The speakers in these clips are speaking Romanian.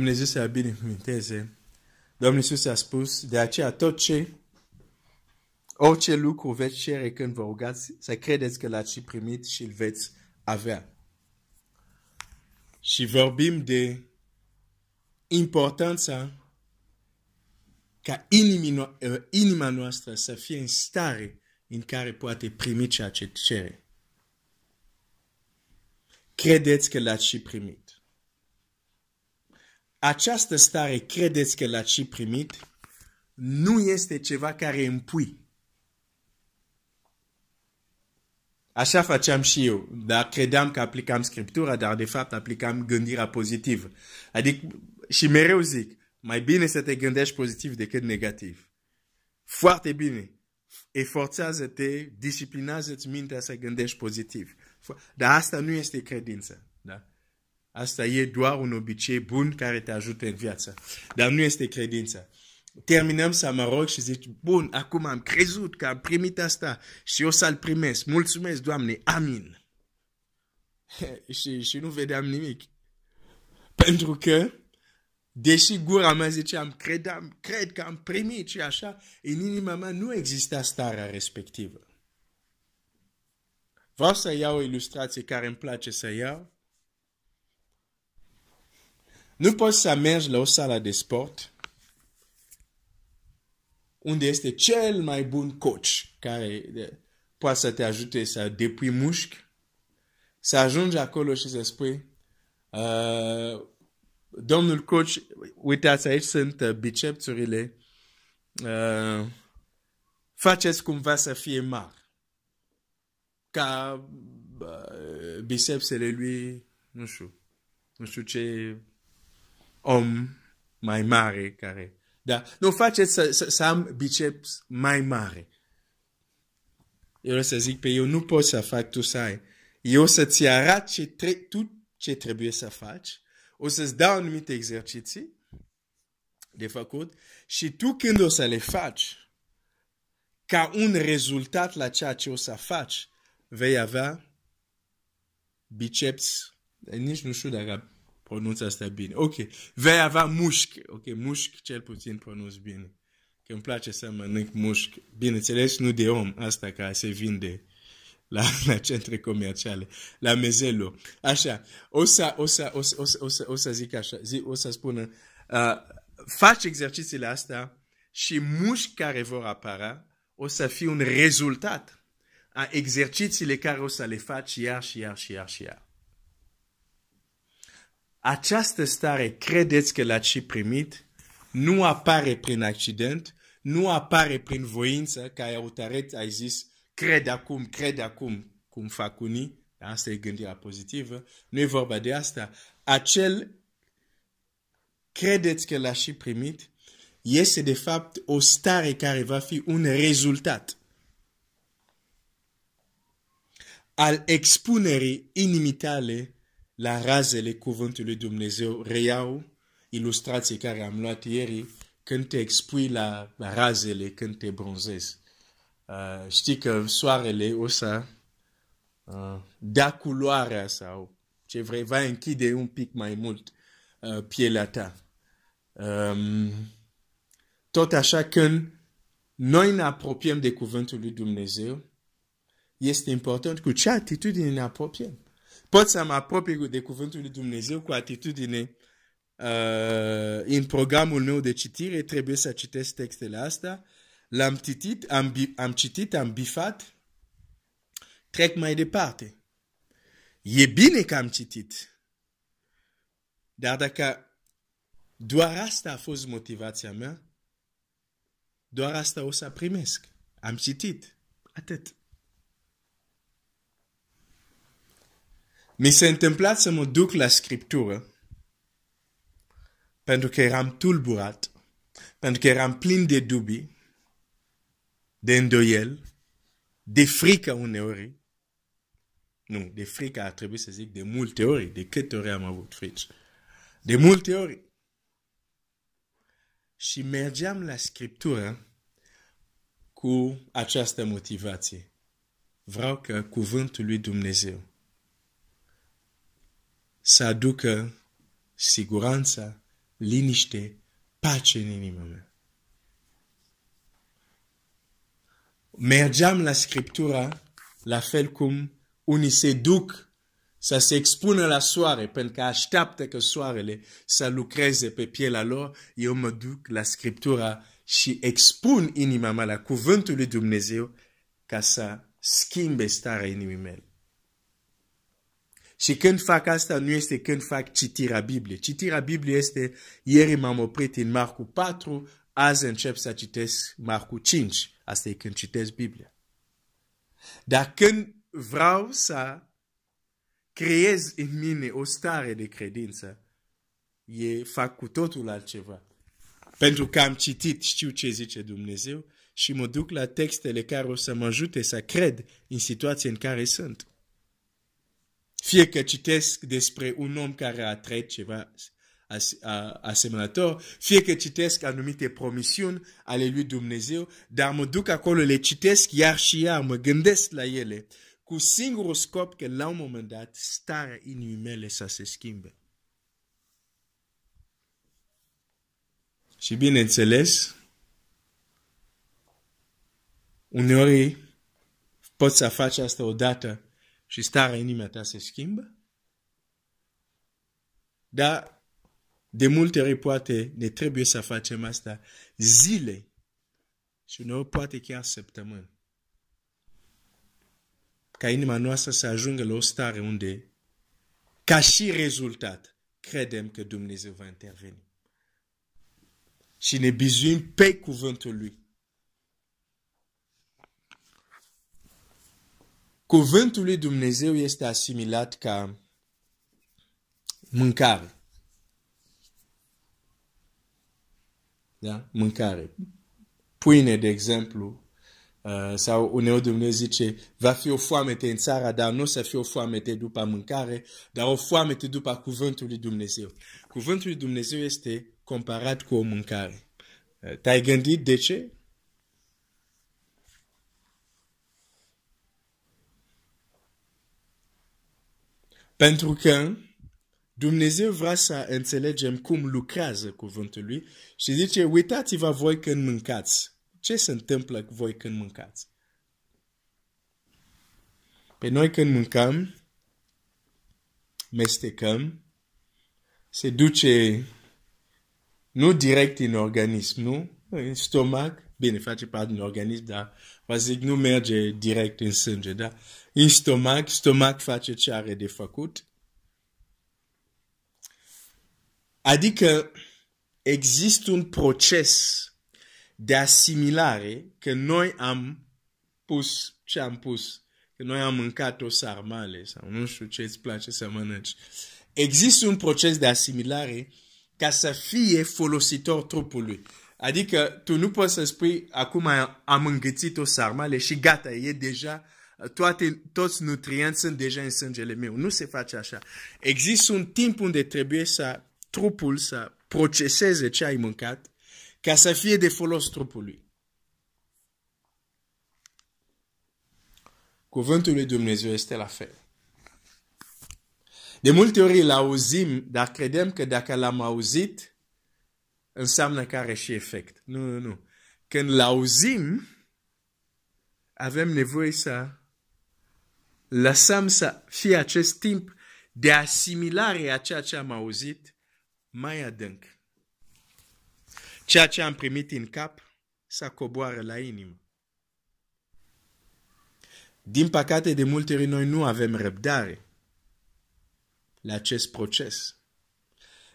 Dumnezeu să binecuvânteze. Domnul Iisus a spus, de aceea orice lucru veți cere când vă rugați, să credeți că l-ați și primit și îl veți avea. Și vorbim de importanța ca inima noastră să fie în stare în care poate primi ceea ce cere. Credeți că l-ați și primit. Această stare, credeți că l-ați și primit, nu este ceva care împui. Așa făceam și eu, dar credeam că aplicam Scriptura, dar de fapt aplicam gândirea pozitivă. Adică, și mereu zic, mai bine să te gândești pozitiv decât negativ. Foarte bine. Eforțează-te, disciplinează-ți mintea să gândești pozitiv. Dar asta nu este credință. Da? Asta e doar un obicei bun care te ajută în viață. Dar nu este credință. Terminăm să mă rog și zici, bun, acum am crezut că am primit asta și eu să-l primesc. Mulțumesc, Doamne, amin. și nu vedeam nimic. Pentru că, deși gura mea ziceam, cred că am primit și așa, în inima mea nu exista starea respectivă. Vreau să iau o ilustrație care îmi place să iau. Nu poți să mergi la o sală de sport unde este cel mai bun coach care poate să te ajute să depui mușchi, să ajungi acolo și să spui, domnul coach, uitați, aici sunt bicepsurile, faceți cumva să fie mari, ca bicepsele lui, nu știu ce om mai mare care... Da, nu faceți să am biceps mai mare. Eu o să zic pe eu nu pot să fac tu să ai. Eu o să-ți arăt ce trebuie să faci. O să-ți dau anumite exerciții de făcut și tu când o să le faci, ca un rezultat la ceea ce o să faci, vei avea biceps, nici nu știu dacă pronunț asta bine. Ok, vei avea mușchi. Ok, mușchi cel puțin pronunț bine. Că îmi place să mănânc mușchi. Bineînțeles, nu de om, asta care se vinde la centre comerciale, la Mezelo. Așa, o să zic așa, o să spună, faci exercițiile astea și mușchi care vor apăra o să fie un rezultat a exercițiile care o să le faci iar și iar. Această stare, credeți că l-ați și primit, nu apare prin accident, nu apare prin voință, ca Autaret ai zis, cred acum, cum fac unii, asta e gândirea pozitivă, nu e vorba de asta. Acel, credeți că l-ați și primit, este de fapt o stare care va fi un rezultat al expunerii inimii tale la razele cuvântului Dumnezeu. Reiau ilustrație care am luat ieri, când te expui la razele, când te bronzezi. Știi că soarele o să da culoarea sau ce vrei, va închide un pic mai mult pielea ta. Tot așa, când noi ne apropiem de cuvântul lui Dumnezeu, este important cu ce atitudine ne apropiem. Pot să mă apropii de cuvântul lui Dumnezeu cu atitudine, în programul meu de citire trebuie să citesc textele astea, am citit, am bifat, trec mai departe. E bine că am citit, dar dacă doar asta a fost motivația mea, doar asta o să primesc. Am citit, atât. Mi s-a întâmplat să mă duc la Scriptură pentru că eram tulburat, pentru că eram plin de dubii, de îndoiel, de frică uneori. Nu, de frică ar trebui să zic de multe ori, de câte ori am avut frici. De multe ori. Și mergeam la Scriptură cu această motivație. Vreau că cuvântul lui Dumnezeu să aducă siguranța, liniște, pace în inima mea. Mergeam la Scriptura, la fel cum unii se duc să se expună la soare, pentru că așteaptă că soarele să lucreze pe pielea lor. Eu mă duc la Scriptura și expun inima mea la cuvântul lui Dumnezeu ca să schimbe starea inimii mele. Și când fac asta, nu este când fac citirea Bibliei. Citirea Bibliei este, ieri m-am oprit în Marcu 4, azi încep să citesc Marcu 5. Asta e când citesc Biblia. Dar când vreau să creez în mine o stare de credință, fac cu totul altceva. Pentru că am citit, știu ce zice Dumnezeu și mă duc la textele care o să mă ajute să cred în situația în care sunt. Fie că citesc despre un om care a trăit ceva asemănător, fie că citesc anumite promisiuni ale lui Dumnezeu, dar mă duc acolo, le citesc iar și iar, mă gândesc la ele, cu singurul scop că la un moment dat starea inimii mele să se schimbe. Și bineînțeles, uneori poți să faci asta odată și starea inimii ta se schimbă, dar de multe ori poate ne trebuie să facem asta zile și uneori poate chiar săptămâni. Ca inima noastră să ajungă la o stare unde, ca și rezultat, credem că Dumnezeu va interveni. Și ne bizuim pe cuvântul Lui. Cuvântul lui Dumnezeu este asimilat ca mâncare. Da? Mâncare. Pâine, de exemplu, sau uneori Dumnezeu zice, va fi o foamete în țara, dar nu o să fie o foamete după mâncare, dar o foamete după cuvântul lui Dumnezeu. Cuvântul lui Dumnezeu este comparat cu o mâncare. Te-ai gândit de ce? Pentru că Dumnezeu vrea să înțelegem cum lucrează cuvântul lui și zice, uitați-vă voi când mâncați. Ce se întâmplă cu voi când mâncați? Pe noi când mâncăm, mestecăm, se duce nu direct în organism, nu? În stomac, bine, face parte din organism, dar vă zic, nu merge direct în sânge, da? În stomac face ce are de făcut. Adică există un proces de asimilare că noi am pus ce am pus, că noi am mâncat o sarmale sau nu știu ce îți place să mănânci. Există un proces de asimilare ca să fie folositor trupului. Adică tu nu poți să spui acum am înghițit o sarmale și gata, e deja, toți nutrienți sunt deja în sângele meu. Nu se face așa. Există un timp unde trebuie să trupul să proceseze ce ai mâncat ca să fie de folos trupului. Cuvântul lui Dumnezeu este la fel. De multe ori îl auzim, dar credem că dacă l-am auzit, înseamnă că are și efect. Nu. Când l-auzim, avem nevoie să lăsăm să fie acest timp de asimilare a ceea ce am auzit mai adânc. Ceea ce am primit în cap să coboară la inimă. Din păcate, de multe ori noi nu avem răbdare la acest proces.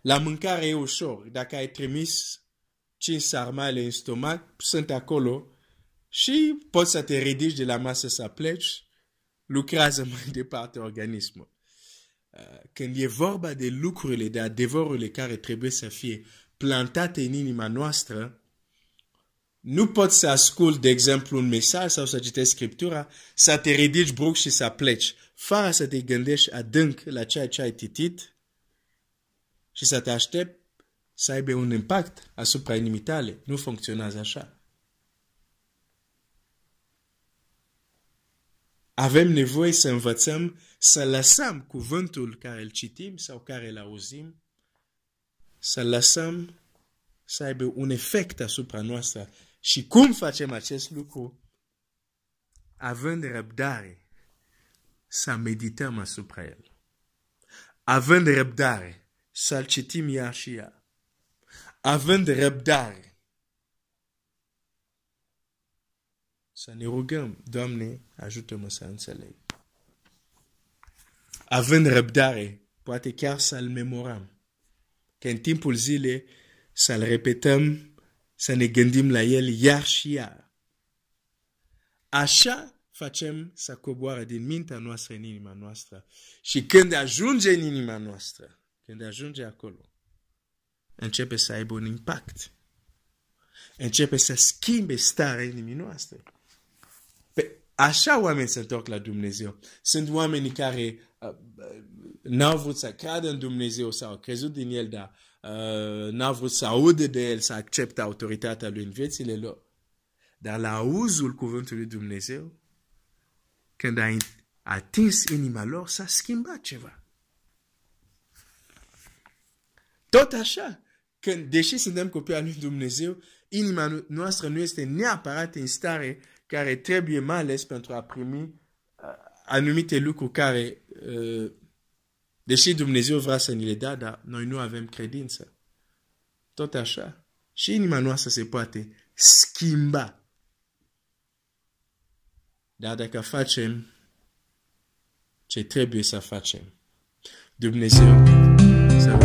La mâncare e ușor. Dacă ai trimis 5 sarmale în stomac, sunt acolo și poți să te ridici de la masă să pleci, lucrează mai departe organismul. Când e vorba de lucrurile, de adevărurile care trebuie să fie plantate în inima noastră, nu poți să asculti, de exemplu, un mesaj sau să citești Scriptura, să te ridici brusc și să pleci, fără să te gândești adânc la ceea ce ai citit și să te aștepți să aibă un impact asupra inimii tale. Nu funcționează așa. Avem nevoie să învățăm să lăsăm cuvântul care îl citim sau care îl auzim să lăsăm să aibă un efect asupra noastră. Și cum facem acest lucru? Având răbdare să medităm asupra el. Având răbdare să-l citim iar și iar. Având răbdare să ne rugăm, Doamne, ajută-mă să înțeleg. Având răbdare, poate chiar să-l memorăm. Că în timpul zilei să-l repetăm, să ne gândim la el iar și iar. Așa facem să coboare din mintea noastră în inima noastră. Și când ajunge în inima noastră, când ajunge acolo, începe să aibă un impact. Începe să schimbe starea inimii noastre. Așa oamenii se întorc la Dumnezeu. Sunt oamenii care n-au vrut să creadă în Dumnezeu sau au crezut din El, dar n-au vrut să audă de El, să accepte autoritatea Lui în viețile lor. Dar la auzul cuvântului Dumnezeu, când a atins inima lor, s-a schimbat ceva. Tot așa, când, deși suntem copii al lui Dumnezeu, inima noastră nu este neapărat în stare care trebuie mai ales pentru a primi anumite lucruri care, deși Dumnezeu vrea să ni le dea, dar noi nu avem credință. Tot așa, și inima noastră se poate schimba. Dar dacă facem ce trebuie să facem, Dumnezeu să